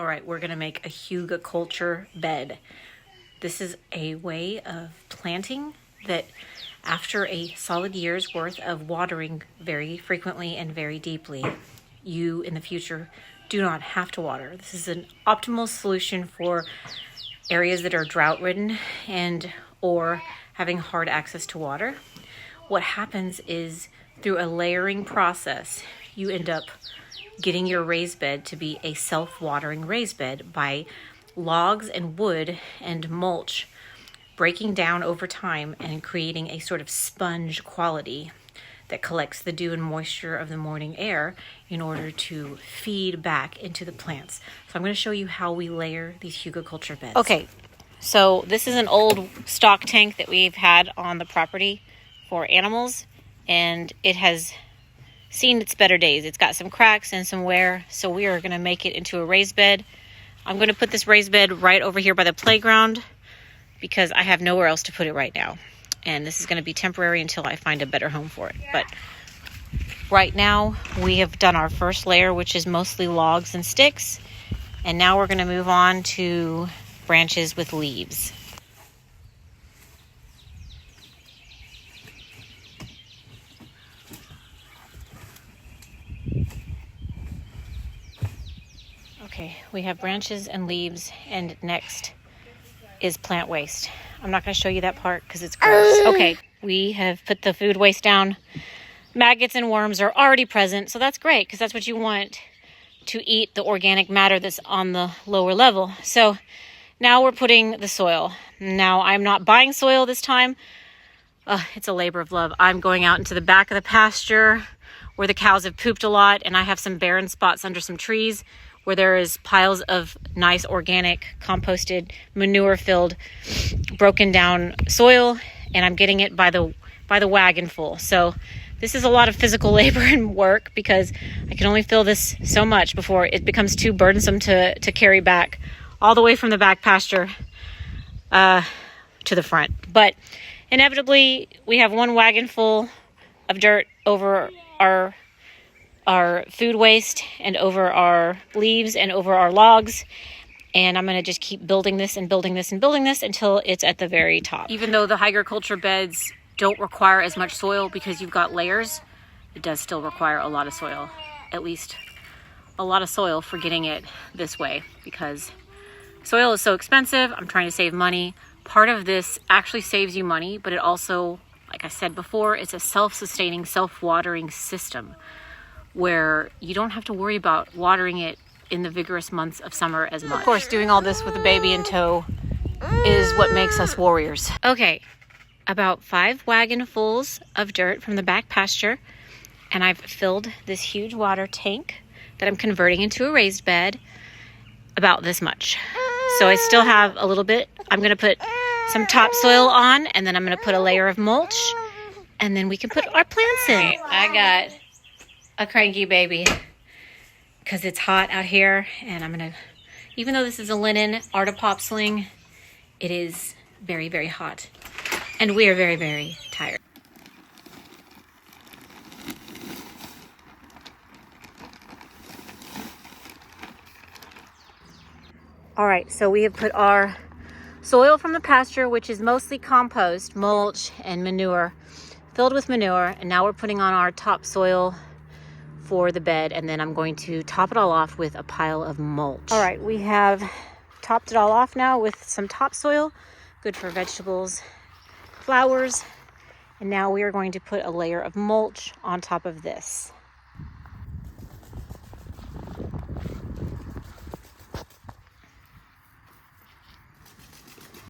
All right, we're gonna make a Hugelkulture bed. This is a way of planting that after a solid year's worth of watering very frequently and very deeply, you in the future do not have to water. This is an optimal solution for areas that are drought ridden and or having hard access to water. What happens is through a layering process, you end up getting your raised bed to be a self-watering raised bed by logs and wood and mulch breaking down over time and creating a sort of sponge quality that collects the dew and moisture of the morning air in order to feed back into the plants. So I'm going to show you how we layer these Hugelkulture beds. Okay, so this is an old stock tank that we've had on the property for animals, and it has seen its better days. It's got some cracks and some wear, so we are going to make it into a raised bed. I'm going to put this raised bed right over here by the playground because I have nowhere else to put it right now. And this is going to be temporary until I find a better home for it. But right now we have done our first layer, which is mostly logs and sticks. And now we're going to move on to branches with leaves. Okay, we have branches and leaves, and next is plant waste. I'm not going to show you that part because it's gross. Okay, we have put the food waste down. Maggots and worms are already present, so that's great because that's what you want to eat, the organic matter that's on the lower level. So now we're putting the soil. Now I'm not buying soil this time. It's a labor of love. I'm going out into the back of the pasture where the cows have pooped a lot, and I have some barren spots under some trees where there is piles of nice organic composted manure filled broken down soil, and I'm getting it by the wagon full. So this is a lot of physical labor and work because I can only fill this so much before it becomes too burdensome to carry back all the way from the back pasture to the front. But inevitably we have one wagon full of dirt over our food waste and over our leaves and over our logs. And I'm going to just keep building this and building this and building this until it's at the very top. Even though the Hugelkulture beds don't require as much soil because you've got layers, it does still require a lot of soil, at least a lot of soil for getting it this way because soil is so expensive. I'm trying to save money. Part of this actually saves you money, but it also, like I said before, it's a self-sustaining, self-watering system where you don't have to worry about watering it in the vigorous months of summer as much. Of course, doing all this with a baby in tow is what makes us warriors. Okay, about 5 wagonfuls of dirt from the back pasture, and I've filled this huge water tank that I'm converting into a raised bed about this much. So I still have a little bit. I'm going to put some topsoil on, and then I'm going to put a layer of mulch, and then we can put our plants in. I got a cranky baby because it's hot out here, and I'm gonna, even though this is a linen Artipop sling, it is very, very hot, and we are very, very tired. All right, so we have put our soil from the pasture, which is mostly compost, mulch, and manure, filled with manure, and now we're putting on our topsoil for the bed, and then I'm going to top it all off with a pile of mulch. All right, we have topped it all off now with some topsoil, good for vegetables, flowers, and now we are going to put a layer of mulch on top of this.